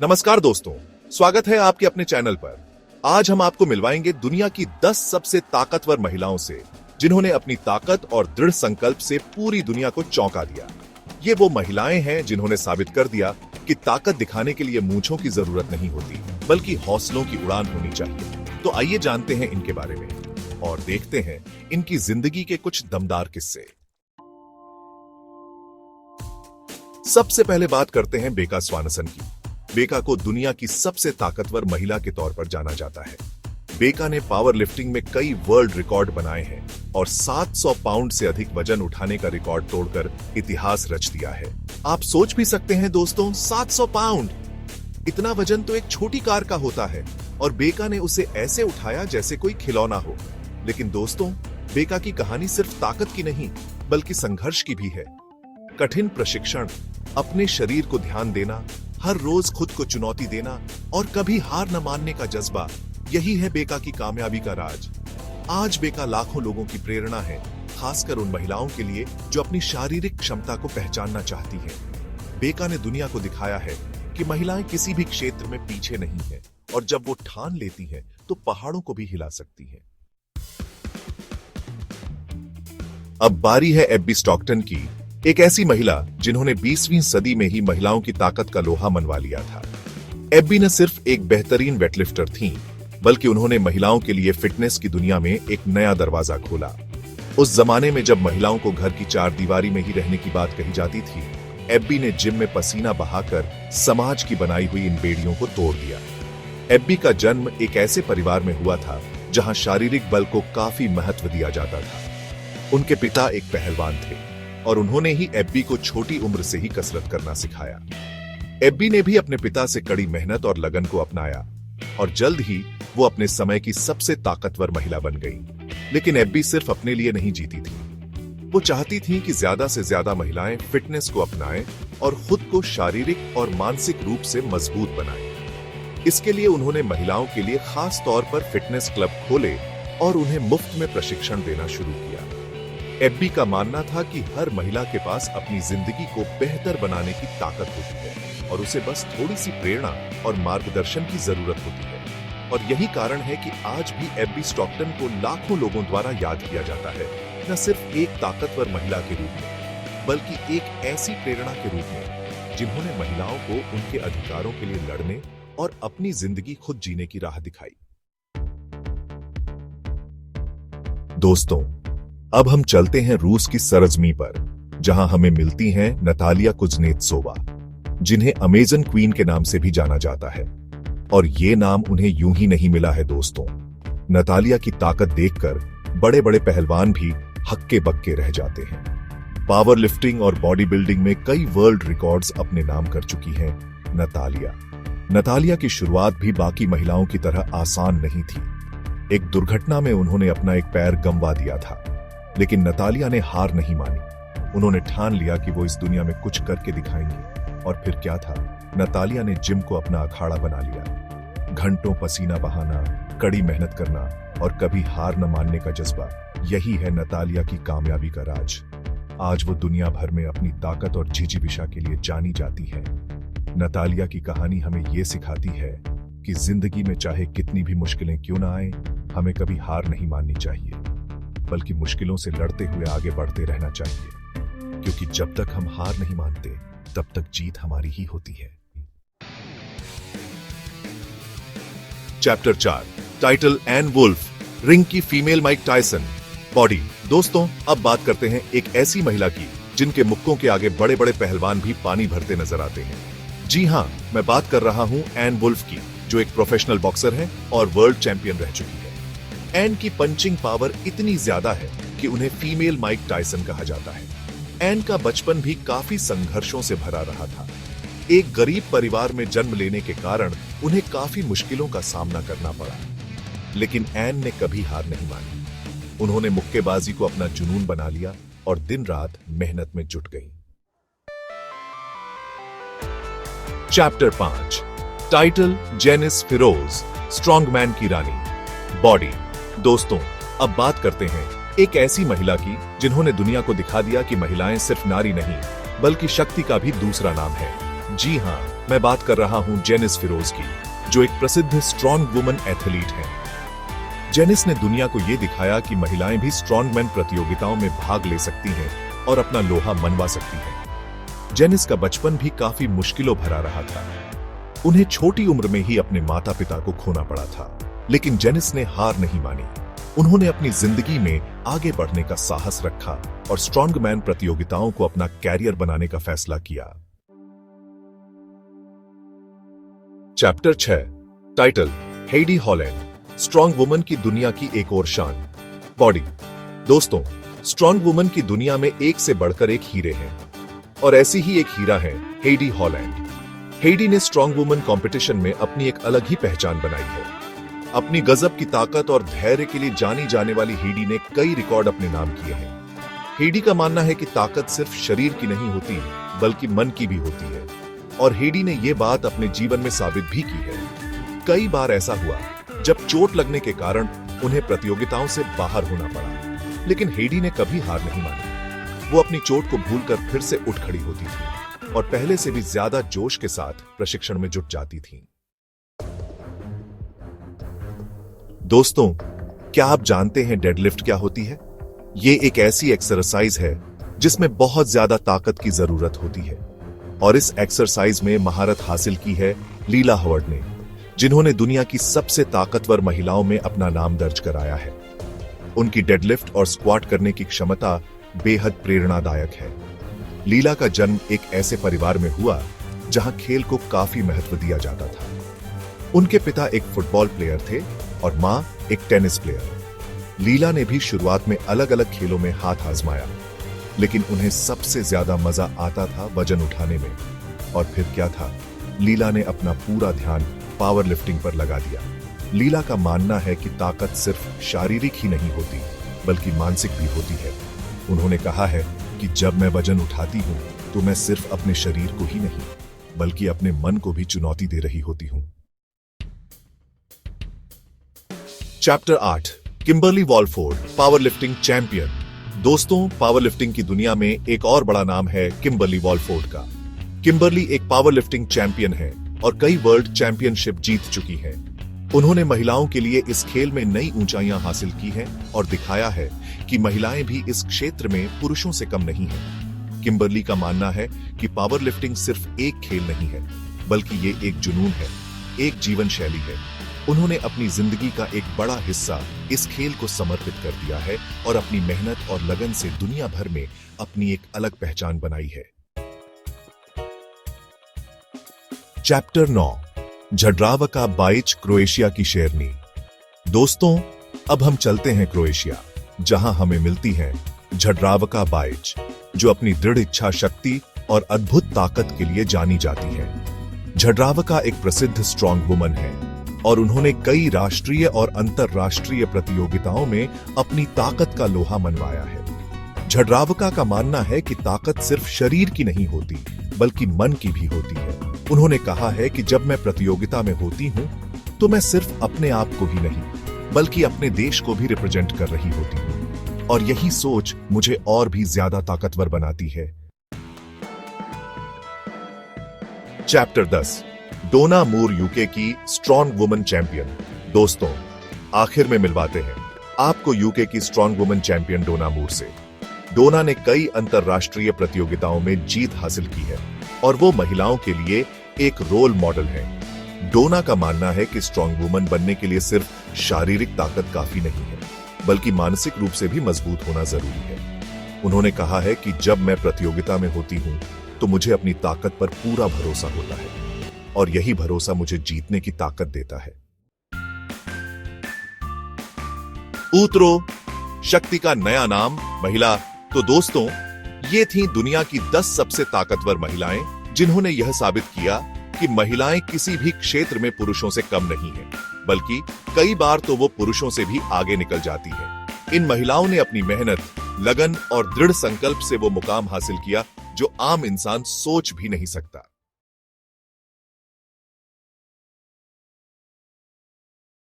नमस्कार दोस्तों, स्वागत है आपके अपने चैनल पर। आज हम आपको मिलवाएंगे दुनिया की 10 सबसे ताकतवर महिलाओं से, जिन्होंने अपनी ताकत और दृढ़ संकल्प से पूरी दुनिया को चौंका दिया। ये वो महिलाएं हैं जिन्होंने साबित कर दिया कि ताकत दिखाने के लिए मूंछों की जरूरत नहीं होती, बल्कि हौसलों की उड़ान होनी चाहिए। तो आइए जानते हैं इनके बारे में और देखते हैं इनकी जिंदगी के कुछ दमदार किस्से। सबसे पहले बात करते हैं बेका स्वानसन की। बेका को दुनिया की सबसे ताकतवर महिला के तौर पर जाना जाता है। बेका ने पावर लिफ्टिंग में कई वर्ल्ड रिकॉर्ड बनाए हैं और 700 पाउंड से अधिक वजन उठाने का रिकॉर्ड तोड़कर इतिहास रच दिया है। आप सोच भी सकते हैं दोस्तों, 700 पाउंड, इतना वजन तो एक छोटी कार का होता है और बेका ने उसे ऐसे उठाया जैसे कोई खिलौना हो। लेकिन दोस्तों, बेका की कहानी सिर्फ ताकत की नहीं, बल्कि संघर्ष की भी है। कठिन प्रशिक्षण, अपने शरीर को ध्यान देना, हर रोज खुद को चुनौती देना और कभी हार न मानने का जज्बा, यही है बेका की कामयाबी का राज। आज बेका लाखों लोगों की प्रेरणा है, खासकर उन महिलाओं के लिए जो अपनी शारीरिक क्षमता को पहचानना चाहती हैं। बेका ने दुनिया को दिखाया है कि महिलाएं किसी भी क्षेत्र में पीछे नहीं हैं और जब वो ठान लेती हैं तो पहाड़ों को भी हिला सकती हैं। अब बारी है एब्बी स्टॉकटन की, एक ऐसी महिला जिन्होंने 20वीं सदी में ही महिलाओं की ताकत का लोहा मनवा लिया था। एब्बी न सिर्फ एक बेहतरीन वेटलिफ्टर थीं, बल्कि उन्होंने महिलाओं के लिए फिटनेस की दुनिया में एक नया दरवाजा खोला। उस जमाने में जब महिलाओं को घर की चार दीवारी में ही रहने की बात कही जाती थी, एब्बी ने जिम में पसीना बहाकर समाज की बनाई हुई इन बेड़ियों को तोड़ दिया। एब्बी का जन्म एक ऐसे परिवार में हुआ था जहां शारीरिक बल को काफी महत्व दिया जाता था। उनके पिता एक पहलवान थे और उन्होंने ही एब्बी को छोटी उम्र से ही कसरत करना सिखाया। एब्बी ने भी अपने पिता से कड़ी मेहनत और लगन को अपनाया और जल्द ही वो अपने समय की सबसे ताकतवर महिला बन गई। लेकिन एब्बी सिर्फ अपने लिए नहीं जीती थी, वो चाहती थी कि ज्यादा से ज्यादा महिलाएं फिटनेस को अपनाएं और खुद को शारीरिक और मानसिक रूप से मजबूत बनाएं। इसके लिए उन्होंने महिलाओं के लिए खास तौर पर फिटनेस क्लब खोले और उन्हें मुफ्त में प्रशिक्षण देना शुरू किया। एब्बी का मानना था कि हर महिला के पास अपनी जिंदगी को बेहतर बनाने की ताकत होती है और उसे बस थोड़ी सी प्रेरणा और मार्गदर्शन की जरूरत होती है। और यही कारण है कि आज भी एब्बी स्टॉकटन को लाखों लोगों द्वारा याद किया जाता है, न सिर्फ एक ताकतवर महिला के रूप में, बल्कि एक ऐसी प्रेरणा के रूप में जिन्होंने महिलाओं को उनके अधिकारों के लिए लड़ने और अपनी जिंदगी खुद जीने की राह दिखाई। दोस्तों, अब हम चलते हैं रूस की सरजमी पर, जहां हमें मिलती हैं नतालिया कुज़नेत्सोवा, जिन्हें अमेजन क्वीन के नाम से भी जाना जाता है। और ये नाम उन्हें यूं ही नहीं मिला है दोस्तों। नतालिया की ताकत देखकर बड़े बड़े पहलवान भी हक्के बक्के रह जाते हैं। पावर लिफ्टिंग और बॉडी बिल्डिंग में कई वर्ल्ड रिकॉर्ड्स अपने नाम कर चुकी हैं नतालिया। नतालिया की शुरुआत भी बाकी महिलाओं की तरह आसान नहीं थी। एक दुर्घटना में उन्होंने अपना एक पैर गंवा दिया था, लेकिन नतालिया ने हार नहीं मानी। उन्होंने ठान लिया कि वो इस दुनिया में कुछ करके दिखाएंगे। और फिर क्या था, नतालिया ने जिम को अपना अखाड़ा बना लिया। घंटों पसीना बहाना, कड़ी मेहनत करना और कभी हार न मानने का जज्बा, यही है नतालिया की कामयाबी का राज। आज वो दुनिया भर में अपनी ताकत और जिजीविषा के लिए जानी जाती है। नतालिया की कहानी हमें ये सिखाती है कि जिंदगी में चाहे कितनी भी मुश्किलें क्यों ना आए, हमें कभी हार नहीं माननी चाहिए, बल्कि मुश्किलों से लड़ते हुए आगे बढ़ते रहना चाहिए। क्योंकि जब तक हम हार नहीं मानते, तब तक जीत हमारी ही होती है। Chapter 4, title Ann Wolfe, ring की फीमेल माइक टायसन, बॉडी। दोस्तों, अब बात करते हैं एक ऐसी महिला की जिनके मुक्कों के आगे बड़े बड़े पहलवान भी पानी भरते नजर आते हैं। जी हां, मैं बात कर रहा हूं एन वुल्फ की, जो एक प्रोफेशनल बॉक्सर है और वर्ल्ड चैंपियन रह चुकी है। एन की पंचिंग पावर इतनी ज्यादा है कि उन्हें फीमेल माइक टायसन कहा जाता है। एन का बचपन भी काफी संघर्षों से भरा रहा था। एक गरीब परिवार में जन्म लेने के कारण उन्हें काफी मुश्किलों का सामना करना पड़ा, लेकिन एन ने कभी हार नहीं मानी। उन्होंने मुक्केबाजी को अपना जुनून बना लिया और दिन रात मेहनत में जुट गई। चैप्टर 5, टाइटल जेनिस फिरोज, स्ट्रॉन्गमैन की रानी, बॉडी। दोस्तों, अब बात करते हैं एक ऐसी महिला की जिन्होंने दुनिया को दिखा दिया कि महिलाएं सिर्फ नारी नहीं, बल्कि शक्ति का भी दूसरा नाम है। जी हाँ, मैं बात कर रहा हूँ जेनिस फिरोज की, जो एक प्रसिद्ध स्ट्रॉन्ग वुमन एथलीट है। जेनिस ने दुनिया को ये दिखाया कि महिलाएं भी स्ट्रॉन्गमैन प्रतियोगिताओं में भाग ले सकती हैं और अपना लोहा मनवा सकती हैं। जेनिस का बचपन भी काफी मुश्किलों भरा रहा था। उन्हें छोटी उम्र में ही अपने माता पिता को खोना पड़ा था, लेकिन जेनिस ने हार नहीं मानी। उन्होंने अपनी जिंदगी में आगे बढ़ने का साहस रखा और स्ट्रॉन्गमैन प्रतियोगिताओं को अपना कैरियर बनाने का फैसला किया। Chapter 6, title Heidi Holland, strong woman की दुनिया की एक और शान, बॉडी। दोस्तों, स्ट्रॉन्ग वुमन की दुनिया में एक से बढ़कर एक हीरे हैं, और ऐसी ही एक हीरा है हेडी हॉलैंड। हेडी ने स्ट्रॉन्ग वुमन कंपटीशन में अपनी एक अलग ही पहचान बनाई है। अपनी गजब की ताकत और धैर्य के लिए जानी जाने वाली हेडी ने कई रिकॉर्ड अपने नाम किए हैं। हेडी का मानना है कि ताकत सिर्फ शरीर की नहीं होती, बल्कि मन की भी होती है, और हेडी ने यह बात अपने जीवन में साबित भी की है। कई बार ऐसा हुआ जब चोट लगने के कारण उन्हें प्रतियोगिताओं से बाहर होना पड़ा, लेकिन हेडी ने कभी हार नहीं मानी। वो अपनी चोट को भूलकर फिर से उठ खड़ी होती थी और पहले से भी ज्यादा जोश के साथ प्रशिक्षण में जुट जाती थी। दोस्तों, क्या आप जानते हैं डेडलिफ्ट क्या होती है? ये एक ऐसी एक्सरसाइज है जिसमें बहुत ज्यादा ताकत की जरूरत होती है, और इस एक्सरसाइज में महारत हासिल की है लीला हवर्ड ने, जिन्होंने दुनिया की सबसे ताकतवर महिलाओं में अपना नाम दर्ज कराया है। उनकी डेडलिफ्ट और स्क्वाट करने की क्षमता बेहद प्रेरणादायक है। लीला का जन्म एक ऐसे परिवार में हुआ जहां खेल को काफी महत्व दिया जाता था। उनके पिता एक फुटबॉल प्लेयर थे और मां एक टेनिस प्लेयर। लीला ने भी शुरुआत में अलग अलग खेलों में हाथ आजमाया, लेकिन उन्हें सबसे ज्यादा मजा आता था वजन उठाने में। और फिर क्या था, लीला ने अपना पूरा ध्यान पावर लिफ्टिंग पर लगा दिया। लीला का मानना है कि ताकत सिर्फ शारीरिक ही नहीं होती, बल्कि मानसिक भी होती है। उन्होंने कहा है कि जब मैं वजन उठाती हूं तो मैं सिर्फ अपने शरीर को ही नहीं, बल्कि अपने मन को भी चुनौती दे रही होती हूं। Chapter 8, Kimberly Walford, power lifting champion. दोस्तों, पावर लिफ्टिंग की दुनिया में एक और बड़ा नाम है किम्बरली वॉलफोर्ड का। किम्बरली एक पावर लिफ्टिंग चैंपियन है और कई वर्ल्ड चैंपियनशिप जीत चुकी है। उन्होंने महिलाओं के लिए इस खेल में नई ऊंचाइयां हासिल की हैं और दिखाया है कि महिलाएं भी इस क्षेत्र में पुरुषों से कम नहीं हैं। किम्बरली का मानना है कि पावर लिफ्टिंग सिर्फ एक खेल नहीं है, बल्कि ये एक जुनून है, एक जीवन शैली है। उन्होंने अपनी जिंदगी का एक बड़ा हिस्सा इस खेल को समर्पित कर दिया है और अपनी मेहनत और लगन से दुनिया भर में अपनी एक अलग पहचान बनाई है। चैप्टर 9, झड्रावका बाइच, क्रोएशिया की शेरनी। दोस्तों, अब हम चलते हैं क्रोएशिया, जहां हमें मिलती है झड्रावका बाइच, जो अपनी दृढ़ इच्छा शक्ति और अद्भुत ताकत के लिए जानी जाती है। झड्रावका एक प्रसिद्ध स्ट्रॉन्ग वुमन है और उन्होंने कई राष्ट्रीय और अंतरराष्ट्रीय प्रतियोगिताओं में अपनी ताकत का लोहा मनवाया है। झड्रावका का मानना है कि ताकत सिर्फ शरीर की नहीं होती, बल्कि मन की भी होती है। उन्होंने कहा है कि जब मैं प्रतियोगिता में होती हूं तो मैं सिर्फ अपने आप को ही नहीं, बल्कि अपने देश को भी रिप्रेजेंट कर रही होती हूं, और यही सोच मुझे और भी ज्यादा ताकतवर बनाती है। चैप्टर 10, डोना मूर, यूके की स्ट्रॉन्ग वुमन चैंपियन। दोस्तों, आखिर में मिलवाते हैं आपको यूके की स्ट्रॉन्ग वुमन चैंपियन डोना मूर से। डोना ने कई अंतरराष्ट्रीय प्रतियोगिताओं में जीत हासिल की है और वो महिलाओं के लिए एक रोल मॉडल है। डोना का मानना है कि स्ट्रॉन्ग वुमन बनने के लिए सिर्फ शारीरिक ताकत काफी नहीं है, बल्कि मानसिक रूप से भी मजबूत होना जरूरी है। उन्होंने कहा है कि जब मैं प्रतियोगिता में होती हूं तो मुझे अपनी ताकत पर पूरा भरोसा होता है, और यही भरोसा मुझे जीतने की ताकत देता है। ऊतरो, शक्ति का नया नाम, महिला। तो दोस्तों, ये थी दुनिया की 10 सबसे ताकतवर महिलाएं, जिन्होंने यह साबित किया कि महिलाएं किसी भी क्षेत्र में पुरुषों से कम नहीं हैं, बल्कि कई बार तो वो पुरुषों से भी आगे निकल जाती हैं। इन महिलाओं ने अपनी मेहनत, लगन और दृढ़ संकल्प से वो मुकाम हासिल किया जो आम इंसान सोच भी नहीं सकता।